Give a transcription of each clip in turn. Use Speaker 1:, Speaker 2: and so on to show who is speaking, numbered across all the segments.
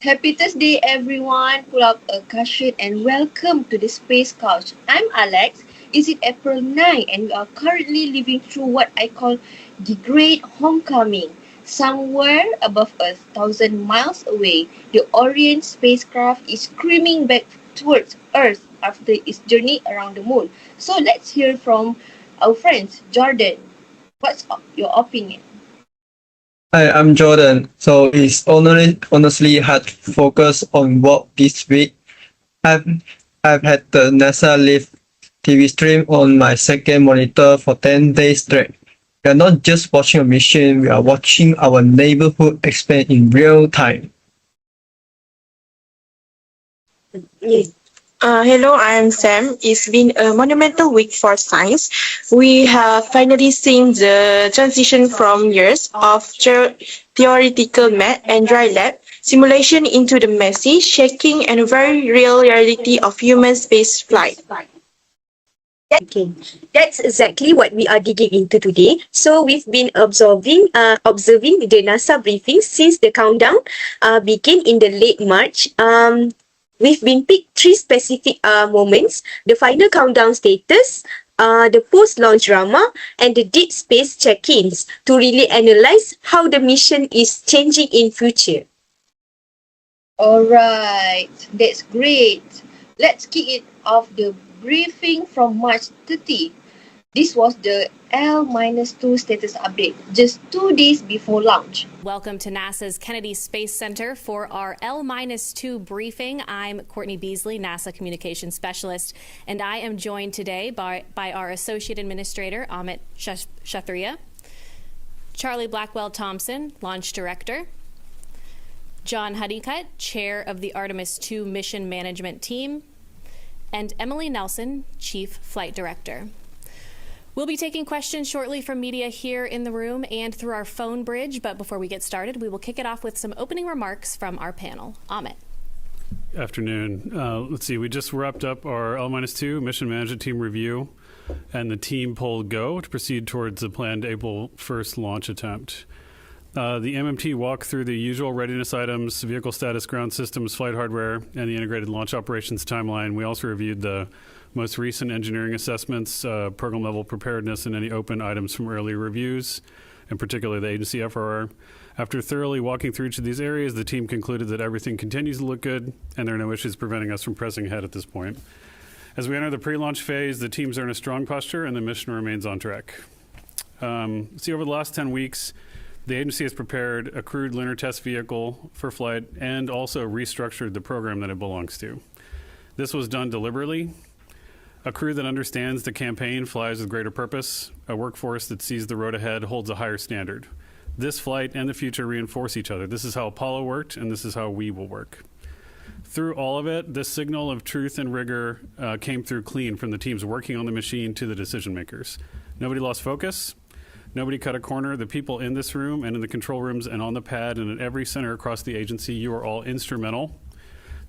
Speaker 1: Happy Thursday, everyone. Pull up a cushion and welcome to the Space Couch. I'm Alex. Is it April 9 and we are currently living through what I call the Great Homecoming. Somewhere above us, thousand miles away, the Orion spacecraft is screaming back towards Earth after its journey around the moon. So let's hear from our friends. Jordan, what's your opinion?
Speaker 2: Hi, I'm Jordan. So it's honestly hard to focus on work this week. I've I've had the NASA Live TV stream on my second monitor for 10 days straight. We are not just watching a mission, we are watching our neighborhood expand in real time.
Speaker 3: Yes. Hello, I'm Sam. It's been a monumental week for science. We have finally seen the transition from years of theoretical math and dry lab simulation into the messy, shaking, and very real reality of human space flight.
Speaker 4: Okay, that's exactly what we are digging into today. So we've been observing the NASA briefing since the countdown began in the late March. We've been picked three specific moments: the final countdown status, the post-launch drama, and the deep space check-ins to really analyze how the mission is changing in future.
Speaker 1: Alright, that's great. Let's kick it off the briefing from March 30. This was the L-2 status update, just 2 days before launch.
Speaker 5: Welcome to NASA's Kennedy Space Center for our L-2 briefing. I'm Courtney Beasley, NASA Communications Specialist, and I am joined today by our Associate Administrator, Amit Shathria, Charlie Blackwell Thompson, Launch Director, John Honeycutt, Chair of the Artemis II Mission Management Team, and Emily Nelson, Chief Flight Director. We'll be taking questions shortly from media here in the room and through our phone bridge, but before we get started, we will kick it off with some opening remarks from our panel. Amit.
Speaker 6: Afternoon. Let's see, we just wrapped up our L-2 Mission Management Team review, and the team pulled go to proceed towards the planned April 1st launch attempt. The MMT walked through the usual readiness items, vehicle status, ground systems, flight hardware, and the integrated launch operations timeline. We also reviewed the most recent engineering assessments, program level preparedness, and any open items from earlier reviews, and particularly the agency FRR. After thoroughly walking through each of these areas, the team concluded that everything continues to look good, and there are no issues preventing us from pressing ahead at this point. As we enter the pre-launch phase, the teams are in a strong posture, and the mission remains on track. Over the last 10 weeks, the agency has prepared a crewed lunar test vehicle for flight and also restructured the program that it belongs to. This was done deliberately. A crew that understands the campaign flies with greater purpose. A workforce that sees the road ahead holds a higher standard. This flight and the future reinforce each other. This is how Apollo worked, and this is how we will work. Through all of it, the signal of truth and rigor came through clean from the teams working on the machine to the decision makers. Nobody lost focus. Nobody cut a corner. The people in this room and in the control rooms and on the pad and at every center across the agency, you are all instrumental.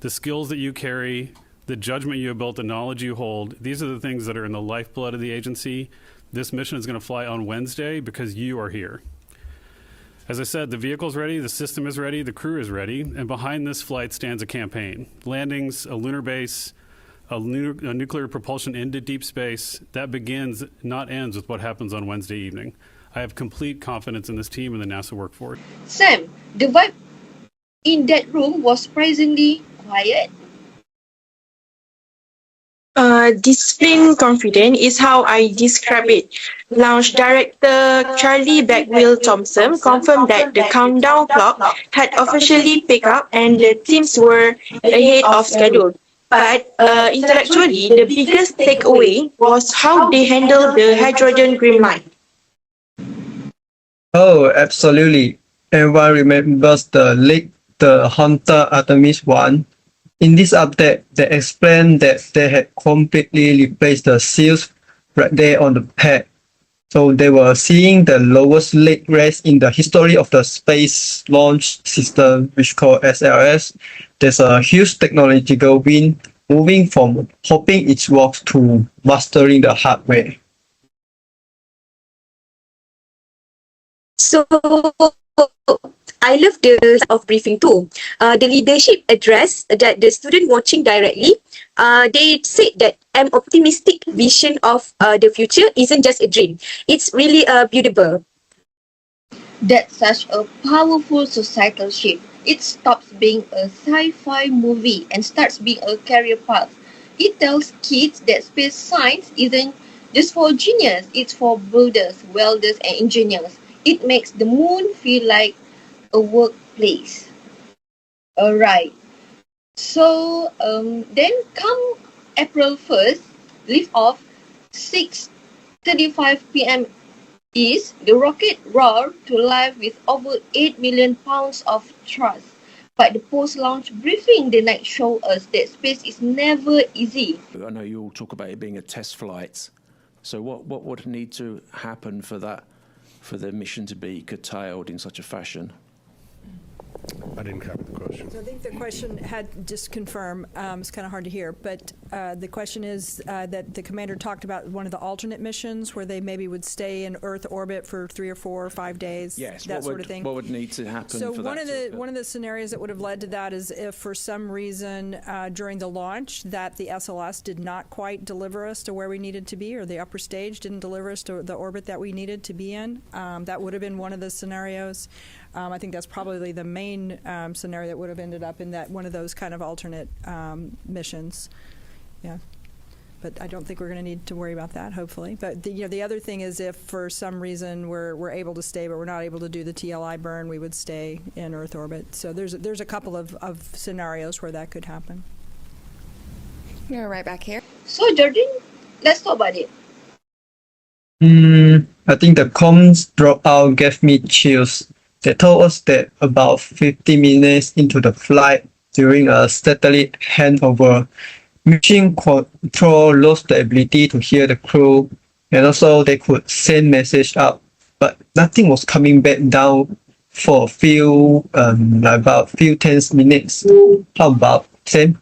Speaker 6: The skills that you carry, the judgment you have built, the knowledge you hold, these are the things that are in the lifeblood of the agency. This mission is going to fly on Wednesday because you are here. As I said, the vehicle's ready, the system is ready, the crew is ready, and behind this flight stands a campaign. Landings, a lunar base, a nuclear propulsion into deep space, that begins, not ends, with what happens on Wednesday evening. I have complete confidence in this team and the NASA workforce.
Speaker 1: Sam, the vibe in that room was surprisingly quiet.
Speaker 3: Disciplined confident is how I describe it. Launch director Charlie Blackwell Thompson confirmed that the countdown clock had officially picked up and the teams were ahead of schedule. But intellectually, the biggest takeaway was how they handled the hydrogen green light.
Speaker 2: Oh, absolutely. Everyone remembers the leak, the Hunter Artemis 1. In this update, they explained that they had completely replaced the seals right there on the pad. So they were seeing the lowest leak rate in the history of the Space Launch System, which called SLS. There's a huge technological win, moving from hoping it works to mastering the hardware.
Speaker 4: So I I love the of briefing too. The leadership address that the student watching directly, they said that an optimistic vision of the future isn't just a dream. It's really beautiful.
Speaker 1: That's such a powerful societal shift. It stops being a sci-fi movie and starts being a career path. It tells kids that space science isn't just for genius, it's for builders, welders and engineers. It makes the moon feel like a workplace. Alright. So then come April 1st, lift off 6:35 p.m. is the rocket roared to life with over 8 million pounds of thrust. But the post-launch briefing the night showed us that space is never easy.
Speaker 7: I know you all talk about it being a test flight. So what would need to happen for the mission to be curtailed in such a fashion?
Speaker 8: I didn't cover the question.
Speaker 9: So I think the question had, just confirm, it's kind of hard to hear, but the question is that the commander talked about one of the alternate missions where they maybe would stay in Earth orbit for 3 or 4 or 5 days,
Speaker 7: Yes.
Speaker 9: that sort of thing.
Speaker 7: What would need to happen
Speaker 9: So
Speaker 7: for
Speaker 9: one
Speaker 7: that
Speaker 9: of
Speaker 7: to
Speaker 9: the
Speaker 7: occur?
Speaker 9: one of the scenarios that would have led to that is if for some reason during the launch that the SLS did not quite deliver us to where we needed to be, or the upper stage didn't deliver us to the orbit that we needed to be in. That would have been one of the scenarios. I think that's probably the main scenario that would have ended up in that one of those kind of alternate missions. Yeah. But I don't think we're going to need to worry about that, hopefully. But the other thing is if for some reason we're able to stay, but we're not able to do the TLI burn, we would stay in Earth orbit. So there's a couple of scenarios where that could happen.
Speaker 10: We're right back here.
Speaker 1: So Jordan, let's talk about it.
Speaker 2: I think the comms dropout gave me chills. They told us that about 50 minutes into the flight, during a satellite handover, mission control lost the ability to hear the crew, and also they could send message up, but nothing was coming back down for about few tense minutes. How about Sam?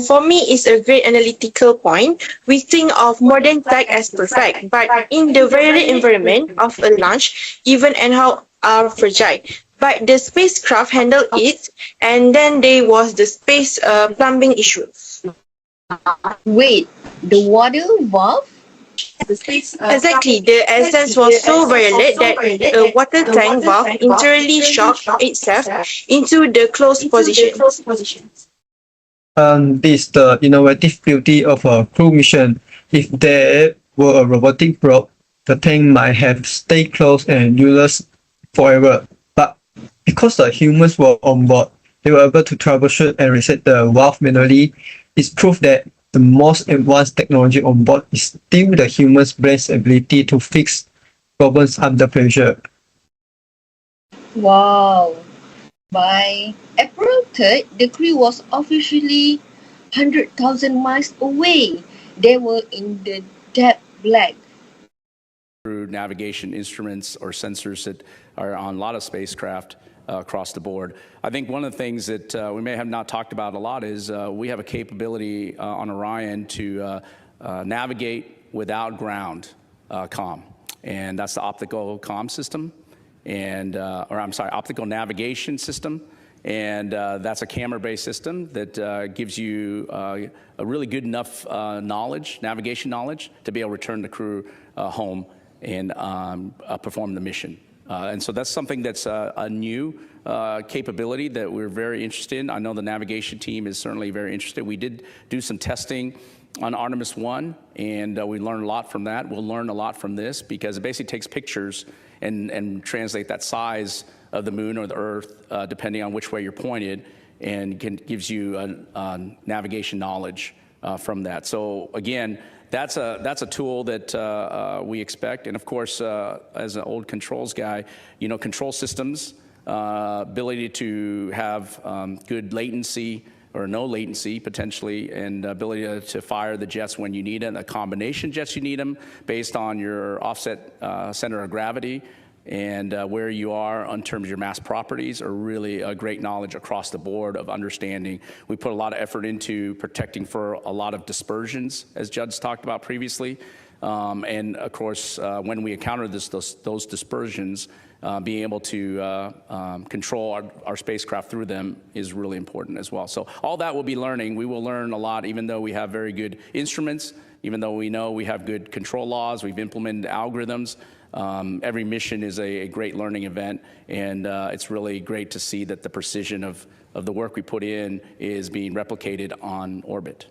Speaker 3: For me, it's a great analytical point. We think of modern tech as perfect, but in the very environment of a launch, even and how are fragile. But the spacecraft handled it, and then there was the space plumbing issue.
Speaker 1: Wait, the water valve?
Speaker 3: Exactly, the essence was so violent that the water tank valve entirely shocked itself into the closed position.
Speaker 2: This is the innovative beauty of a crew mission. If there were a robotic probe, the tank might have stayed closed and useless forever. But because the humans were on board, they were able to troubleshoot and reset the valve manually. It's proof that the most advanced technology on board is still the human's brain's ability to fix problems under pressure.
Speaker 1: Wow. By April 3rd, the crew was officially 100,000 miles away. They were in the deep black.
Speaker 11: Through navigation instruments or sensors that are on a lot of spacecraft across the board. I think one of the things that we may have not talked about a lot is we have a capability on Orion to navigate without ground comm, and that's the optical comm system, and optical navigation system, and that's a camera-based system that gives you a really good enough navigation knowledge to be able to return the crew home and perform the mission. And so that's something that's a new capability that we're very interested in. I know the navigation team is certainly very interested. We did do some testing on Artemis 1, and we learned a lot from that. We'll learn a lot from this because it basically takes pictures and translate that size of the moon or the Earth, depending on which way you're pointed, and gives you navigation knowledge from that. So again, that's a tool that we expect. And of course, as an old controls guy, control systems, ability to have good latency or no latency potentially, and ability to fire the jets when you need it, and the combination jets you need them based on your offset center of gravity and where you are in terms of your mass properties are really a great knowledge across the board of understanding. We put a lot of effort into protecting for a lot of dispersions, as Judd's talked about previously. And of course, when we encounter those dispersions, being able to control our spacecraft through them is really important as well. So all that we'll be learning. We will learn a lot, even though we have very good instruments, even though we know we have good control laws, we've implemented algorithms. Every mission is a great learning event, and it's really great to see that the precision of the work we put in is being replicated on orbit.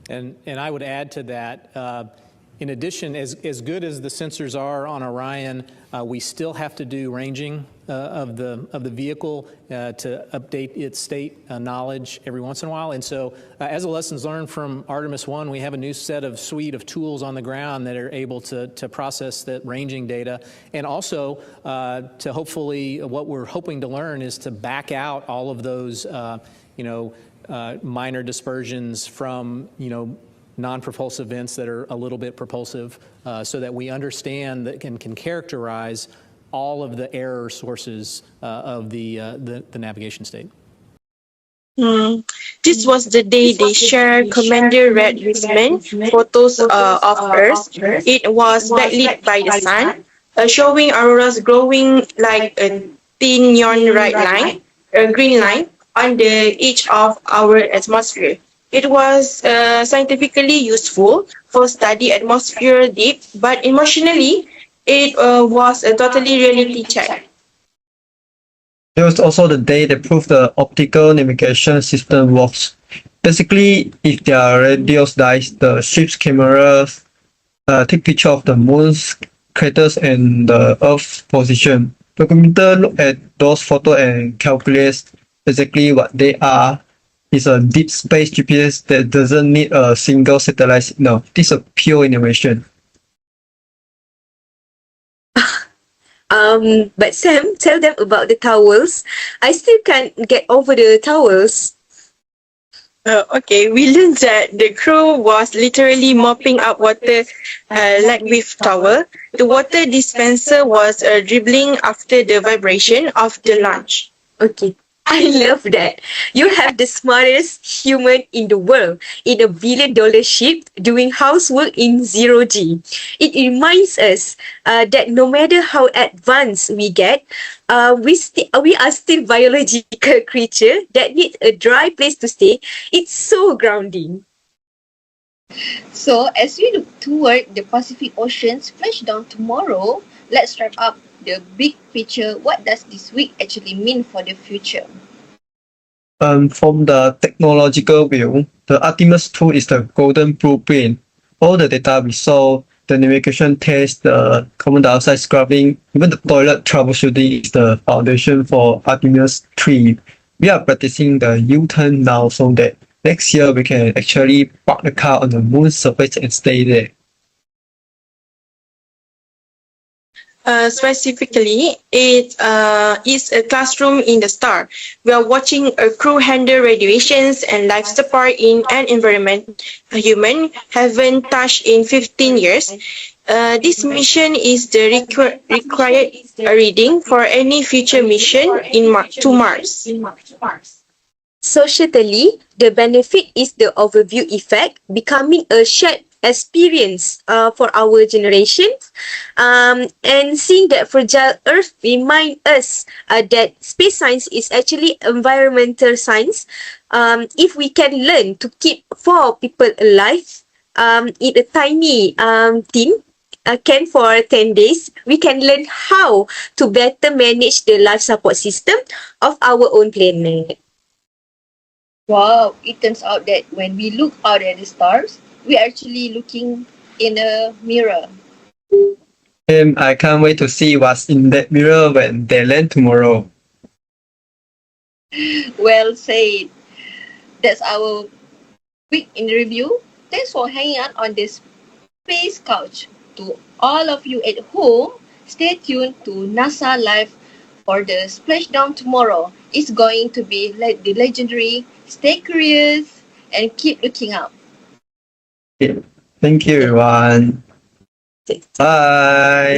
Speaker 12: And I would add to that, in addition, as good as the sensors are on Orion, we still have to do ranging of the vehicle to update its state knowledge every once in a while. And so, as a lessons learned from Artemis 1, we have a new suite of tools on the ground that are able to process that ranging data, and also to hopefully, what we're hoping to learn is to back out all of those, minor dispersions from, non-propulsive events that are a little bit propulsive, so that we understand that can characterize all of the error sources of the navigation state.
Speaker 3: This was the day they shared Commander Red Wiseman photos of Earth. It was backlit by the sun, showing auroras glowing like a thin neon red line, a green line, on the edge of our atmosphere. It was scientifically useful for study atmosphere deep, but emotionally, it was a totally reality check.
Speaker 2: It was also the day they proved the optical navigation system works. Basically, if their radios dies, the ship's cameras take picture of the moon's craters and the Earth's position. The computer look at those photos and calculates exactly what they are. It's a deep space GPS that doesn't need a single satellite signal. This is a pure innovation.
Speaker 4: But Sam, tell them about the towels. I still can't get over the towels.
Speaker 3: Okay, we learned that the crew was literally mopping up water like with towel. The water dispenser was dribbling after the vibration of the launch.
Speaker 4: Okay. I love that. You have the smartest human in the world in a $1 billion ship doing housework in 0G. It reminds us that no matter how advanced we get, we are still biological creatures that need a dry place to stay. It's so grounding.
Speaker 1: So, as we look toward the Pacific Ocean splashdown tomorrow, let's wrap up the big picture. What does this week actually mean for the future?
Speaker 2: From the technological view, the Artemis 2 is the golden blueprint. All the data we saw, the navigation test, the carbon dioxide scrubbing, even the toilet troubleshooting is the foundation for Artemis 3. We are practicing the U-turn now so that next year we can actually park the car on the moon's surface and stay there.
Speaker 3: Specifically, it is a classroom in the star. We are watching a crew handle radiations and life support in an environment a human haven't touched in 15 years. This mission is the required reading for any future mission to Mars.
Speaker 4: Societally, the benefit is the overview effect, becoming a shared experience for our generation, and seeing that fragile Earth remind us that space science is actually environmental science. If we can learn to keep 4 people alive in a tiny team, camp for 10 days, we can learn how to better manage the life support system of our own planet.
Speaker 1: Wow, it turns out that when we look out at the stars, we are actually looking in a mirror.
Speaker 2: I can't wait to see what's in that mirror when they land tomorrow.
Speaker 1: Well said. That's our week in review. Thanks for hanging out on this space couch. To all of you at home, stay tuned to NASA Live for the splashdown tomorrow. It's going to be like the legendary. Stay curious and keep looking up.
Speaker 2: Thank you, everyone. Bye.
Speaker 4: Bye.